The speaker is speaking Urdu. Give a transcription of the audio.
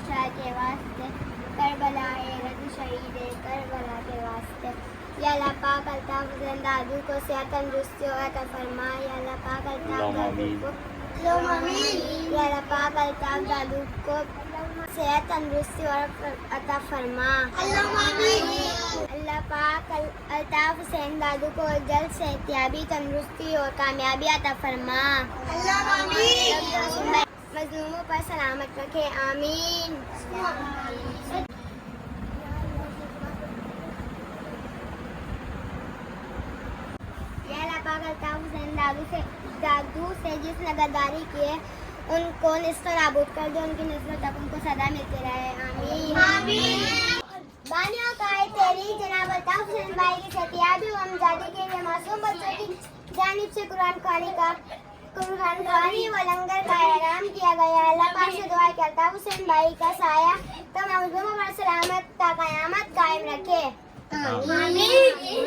بادشاہ کے واسطے، کربلا رد شہید کربلا کے واسطے، یا اللہ پاک الطاف حسین دادو کو صحت تندرستی عطا فرما، یا اللہ پاک الطاف دادو کو یا اللہ پاک الطاف دادو کو صحت تندرستی اور عطا فرما، اللہ پاک الطاف حسین دادو کو جلد صحتیابی تندرستی اور کامیابی عطا فرما، مظلوموں پر سلامت رکھے، آمین۔ یا اللہ پاک الطاف حسین دادو سے جس نے غداری کی ہے ان کو نصف نابود کر دے، ان کی نسلوں تک ان کو سدا ملتی رہے، آمین۔ بانیوں کا ہے تیری جناب الطاف حسین بھائی کی صحتیابی و امزادی کے لیے معصوم بچوں کی جانب سے قرآن خوانی و لنگر کا اعلان کیا گیا ہے۔ اللہ پاک سے دعا ہے کہ الطاف حسین بھائی کا سایہ تمام مظلوموں پر سلامت تا قیامت قائم رکھے، آمین۔